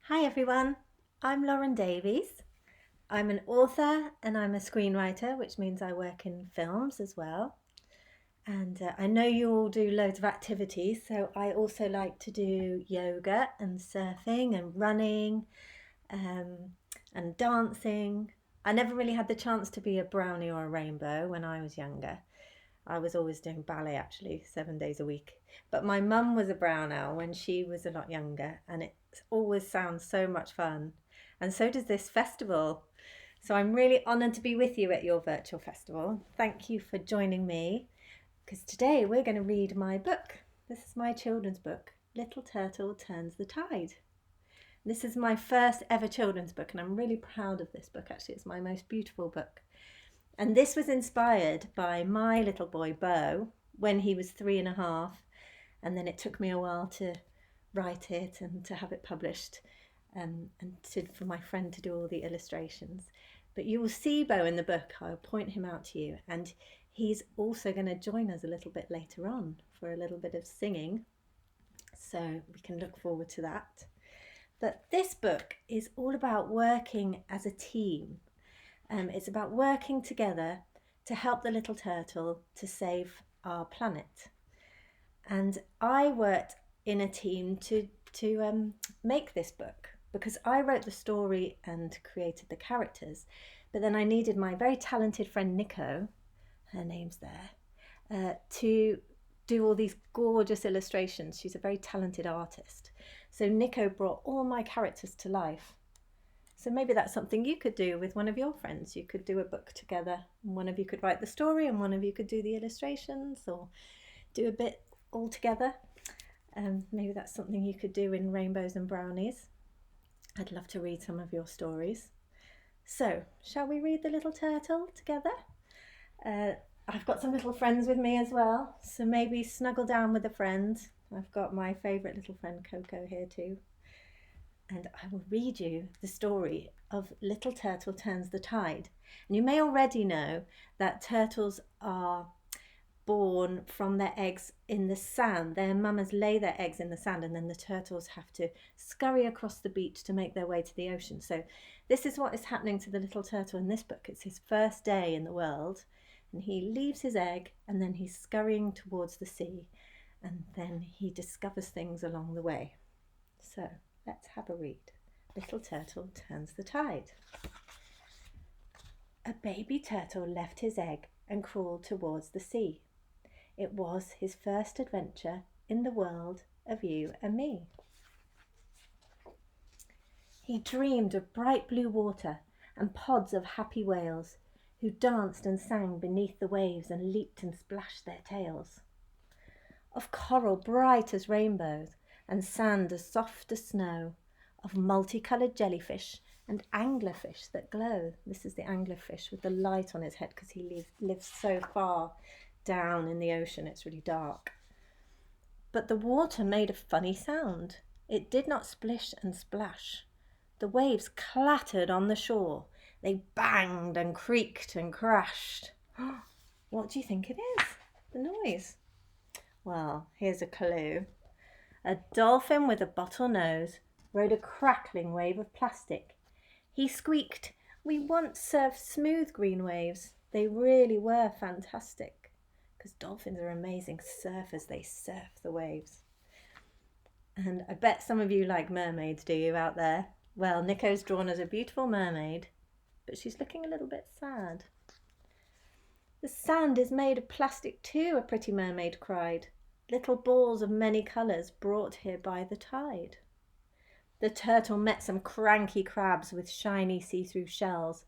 Hi everyone, I'm Lauren Davies. I'm an author and I'm a screenwriter, which means I work in films as well. And I know you all do loads of activities, so I also like to do yoga and surfing and running um, and dancing. I never really had the chance to be a brownie or a rainbow when I was younger. I was always doing ballet actually, 7 days a week. But my mum was a brown owl when she was a lot younger, and it always sounds so much fun. And so does this festival. So I'm really honoured to be with you at your virtual festival. Thank you for joining me, because today we're going to read my book. This is my children's book, Little Turtle Turns the Tide. This is my first ever children's book, and I'm really proud of this book. Actually, it's my most beautiful book. And this was inspired by my little boy, Bo, when he was 3.5. And then it took me a while to write it and to have it published for my friend to do all the illustrations. But you will see Bo in the book. I'll point him out to you. And he's also going to join us a little bit later on for a little bit of singing. So we can look forward to that. But this book is all about working as a team. It's about working together to help the little turtle to save our planet. And I worked in a team to make this book because I wrote the story and created the characters. But then I needed my very talented friend Nico, her name's there, to do all these gorgeous illustrations. She's a very talented artist. So Nico brought all my characters to life. So maybe that's something you could do with one of your friends. You could do a book together, and one of you could write the story and one of you could do the illustrations, or do a bit all together. Maybe that's something you could do in Rainbows and Brownies. I'd love to read some of your stories. So, shall we read The Little Turtle together? I've got some little friends with me as well, so maybe snuggle down with a friend. I've got my favourite little friend Coco here too. And I will read you the story of Little Turtle Turns the Tide. And you may already know that turtles are born from their eggs in the sand. Their mamas lay their eggs in the sand, and then the turtles have to scurry across the beach to make their way to the ocean. So this is what is happening to the little turtle in this book. It's his first day in the world, and he leaves his egg, and then he's scurrying towards the sea, and then he discovers things along the way. So let's have a read. Little Turtle Turns the Tide. A baby turtle left his egg and crawled towards the sea. It was his first adventure in the world of you and me. He dreamed of bright blue water and pods of happy whales who danced and sang beneath the waves and leaped and splashed their tails. Of coral bright as rainbows and sand as soft as snow, of multicoloured jellyfish and anglerfish that glow. This is the anglerfish with the light on his head because he lives so far down in the ocean, it's really dark. But the water made a funny sound. It did not splish and splash. The waves clattered on the shore. They banged and creaked and crashed. What do you think it is? The noise? Well, here's a clue. A dolphin with a bottle nose rode a crackling wave of plastic. He squeaked, "We once surfed smooth green waves. They really were fantastic." Because dolphins are amazing surfers. They surf the waves. And I bet some of you like mermaids, do you, out there? Well, Nico's drawn as a beautiful mermaid, but she's looking a little bit sad. "The sand is made of plastic too," a pretty mermaid cried. "Little balls of many colours brought here by the tide." The turtle met some cranky crabs with shiny see-through shells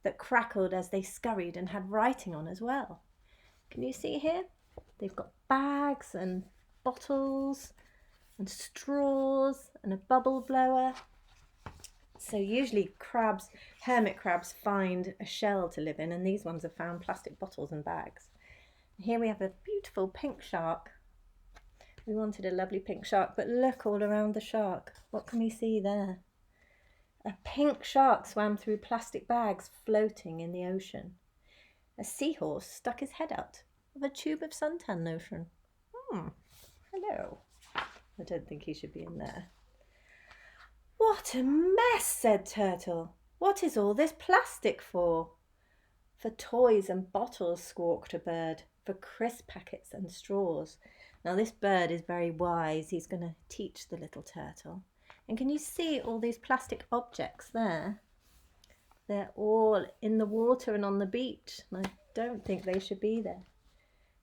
that crackled as they scurried and had writing on as well. Can you see here? They've got bags and bottles and straws and a bubble blower. So usually crabs, hermit crabs, find a shell to live in, and these ones have found plastic bottles and bags. Here we have a beautiful pink shark. We wanted a lovely pink shark, but look all around the shark. What can we see there? A pink shark swam through plastic bags floating in the ocean. A seahorse stuck his head out of a tube of suntan lotion. Hello. I don't think he should be in there. "What a mess," said Turtle. "What is all this plastic for?" "For toys and bottles," squawked a bird, "for crisp packets and straws." Now this bird is very wise. He's going to teach the little turtle. And can you see all these plastic objects there? They're all in the water and on the beach. And I don't think they should be there.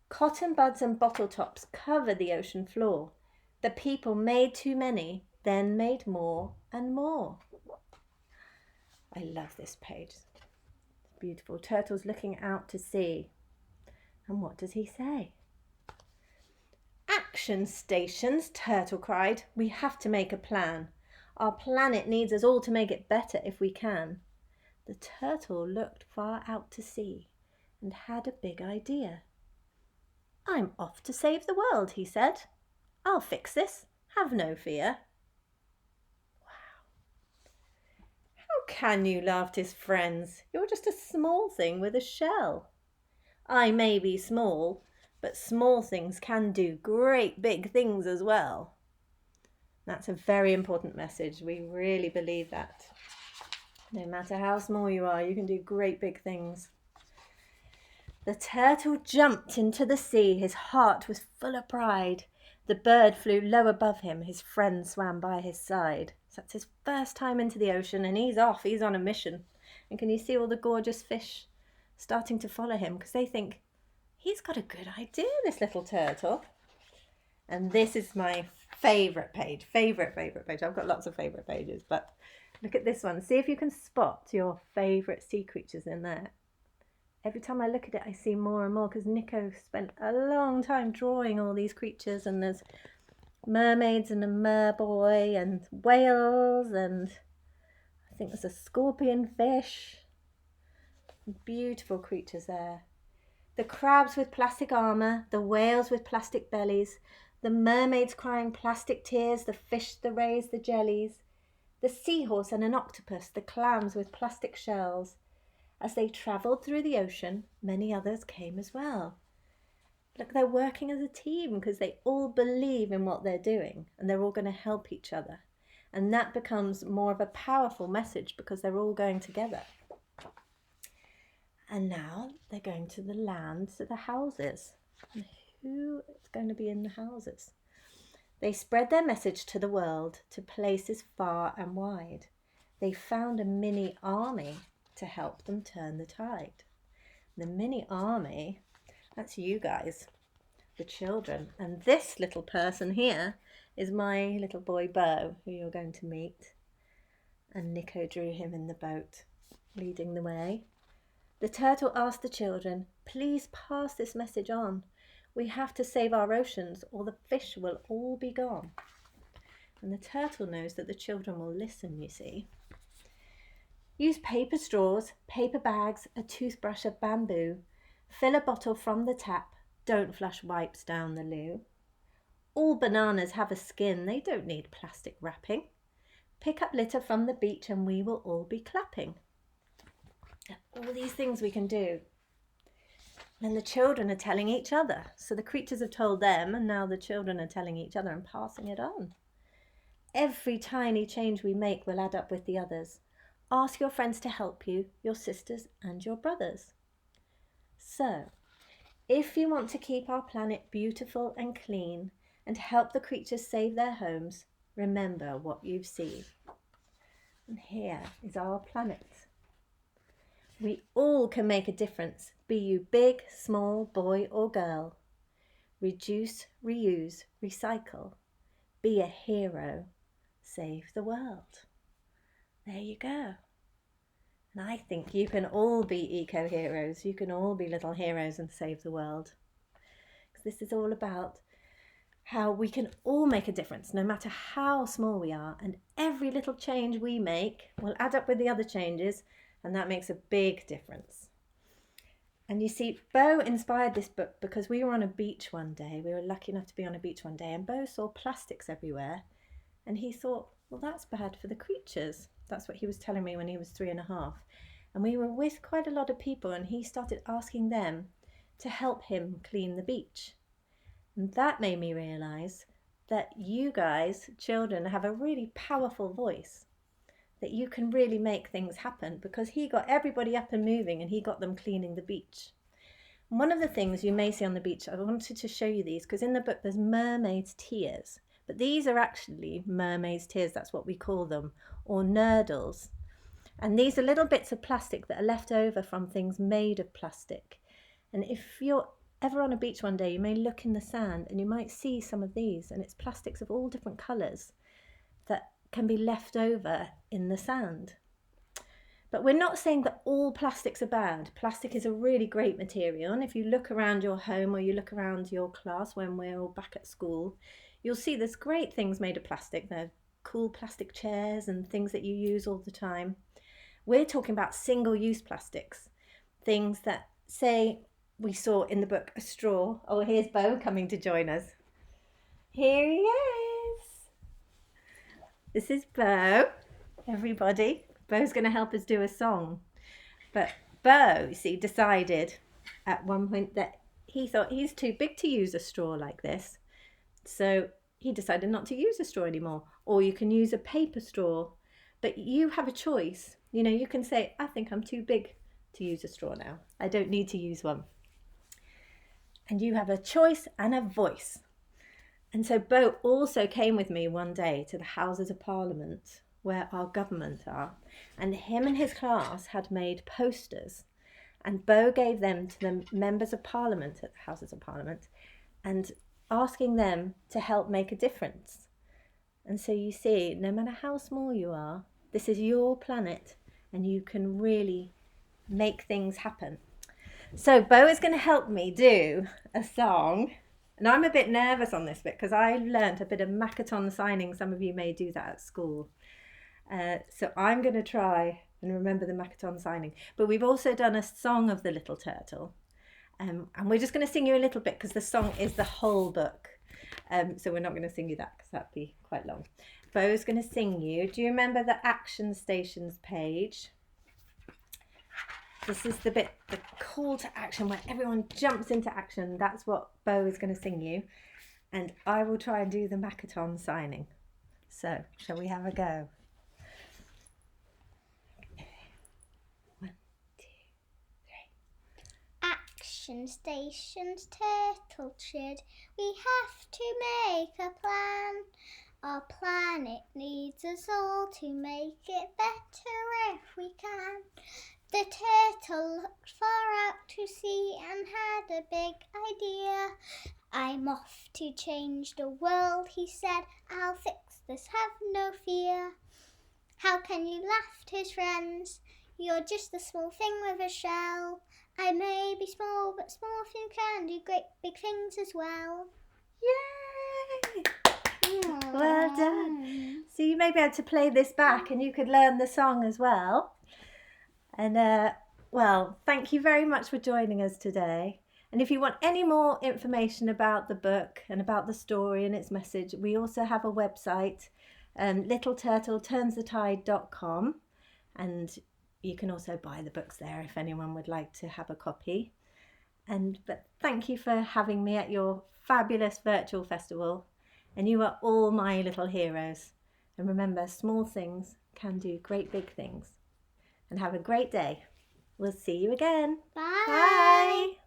Cotton buds and bottle tops cover the ocean floor. The people made too many, then made more and more. I love this page. It's beautiful. Turtle's looking out to sea. And what does he say? "Action stations," Turtle cried. "We have to make a plan. Our planet needs us all to make it better if we can." The turtle looked far out to sea and had a big idea. "I'm off to save the world," he said. "I'll fix this. Have no fear." Wow. "How can you?" laughed his friends. "You're just a small thing with a shell." "I may be small, but small things can do great big things as well." That's a very important message. We really believe that. No matter how small you are, you can do great big things. The turtle jumped into the sea. His heart was full of pride. The bird flew low above him. His friend swam by his side. So that's his first time into the ocean, and he's off. He's on a mission. And can you see all the gorgeous fish starting to follow him? Because they think, he's got a good idea, this little turtle. And this is my favourite page. Favourite page. I've got lots of favourite pages, but look at this one. See if you can spot your favourite sea creatures in there. Every time I look at it, I see more and more because Nico spent a long time drawing all these creatures, and there's mermaids and a merboy and whales, and I think there's a scorpion fish. Beautiful creatures there. The crabs with plastic armour, the whales with plastic bellies, the mermaids crying plastic tears, the fish, the rays, the jellies, the seahorse and an octopus, the clams with plastic shells. As they travelled through the ocean, many others came as well. Look, they're working as a team because they all believe in what they're doing and they're all going to help each other. And that becomes more of a powerful message because they're all going together. And now they're going to the land, to the houses. And who is going to be in the houses? They spread their message to the world, to places far and wide. They found a mini army to help them turn the tide. The mini army, that's you guys, the children. And this little person here is my little boy Bo, who you're going to meet. And Nico drew him in the boat, leading the way. The turtle asked the children, "Please pass this message on. We have to save our oceans or the fish will all be gone." And the turtle knows that the children will listen, you see. Use paper straws, paper bags, a toothbrush of bamboo. Fill a bottle from the tap. Don't flush wipes down the loo. All bananas have a skin. They don't need plastic wrapping. Pick up litter from the beach and we will all be clapping. All these things we can do. And the children are telling each other. So the creatures have told them and now the children are telling each other and passing it on. Every tiny change we make will add up with the others. Ask your friends to help you, your sisters and your brothers. So, if you want to keep our planet beautiful and clean and help the creatures save their homes, remember what you've seen. And here is our planet. We all can make a difference, be you big, small, boy or girl. Reduce, reuse, recycle. Be a hero. Save the world. There you go. And I think you can all be eco-heroes. You can all be little heroes and save the world. Because this is all about how we can all make a difference, no matter how small we are. And every little change we make will add up with the other changes, and that makes a big difference. And you see, Bo inspired this book because we were on a beach one day. We were lucky enough to be on a beach one day, and Bo saw plastics everywhere. And he thought, well, that's bad for the creatures. That's what he was telling me when he was 3.5. And we were with quite a lot of people, and he started asking them to help him clean the beach. And that made me realise that you guys, children, have a really powerful voice. that you can really make things happen, because he got everybody up and moving and he got them cleaning the beach. And one of the things you may see on the beach, I wanted to show you these because in the book there's mermaid's tears, but these are actually mermaid's tears, that's what we call them, or nurdles. And these are little bits of plastic that are left over from things made of plastic. And if you're ever on a beach one day, you may look in the sand and you might see some of these, and it's plastics of all different colours that can be left over in the sand. But we're not saying that all plastics are bad. Plastic is a really great material, and if you look around your home or you look around your class when we're all back at school, you'll see there's great things made of plastic. They're cool plastic chairs and things that you use all the time. We're talking about single-use plastics, things that, say, we saw in the book a straw. Oh, here's Bo coming to join us. Here he is. This is Bo, everybody. Bo's going to help us do a song. But Bo, you see, decided at one point that he thought he's too big to use a straw like this. So he decided not to use a straw anymore. Or you can use a paper straw. But you have a choice. You know, you can say, I think I'm too big to use a straw now. I don't need to use one. And you have a choice and a voice. And so Bo also came with me one day to the Houses of Parliament, where our government are. And him and his class had made posters. And Bo gave them to the members of Parliament at the Houses of Parliament and asking them to help make a difference. And so you see, no matter how small you are, this is your planet and you can really make things happen. So Bo is going to help me do a song. And I'm a bit nervous on this bit because I learnt a bit of Makaton signing. Some of you may do that at school. So I'm going to try and remember the Makaton signing. But we've also done a song of the little turtle. And we're just going to sing you a little bit because the song is the whole book. So we're not going to sing you that because that'd be quite long. Bo's going to sing you. Do you remember the action stations page? This is the bit, the call to action where everyone jumps into action. That's what Bo is going to sing you. And I will try and do the Makaton signing. So, shall we have a go? One, two, three. Action stations, turtle shed. We have to make a plan. Our planet needs us all to make it better if we can. The turtle looked far out to sea and had a big idea. I'm off to change the world, he said. I'll fix this, have no fear. How can you laugh, his friends? You're just a small thing with a shell. I may be small, but small things can do great big things as well. Yay! Well done. So you may be able to play this back and you could learn the song as well. And well, thank you very much for joining us today. And if you want any more information about the book and about the story and its message, we also have a website, littleturtleturnsthetide.com, and you can also buy the books there if anyone would like to have a copy. But thank you for having me at your fabulous virtual festival, and you are all my little heroes. And remember, small things can do great big things. And have a great day. We'll see you again. Bye. Bye.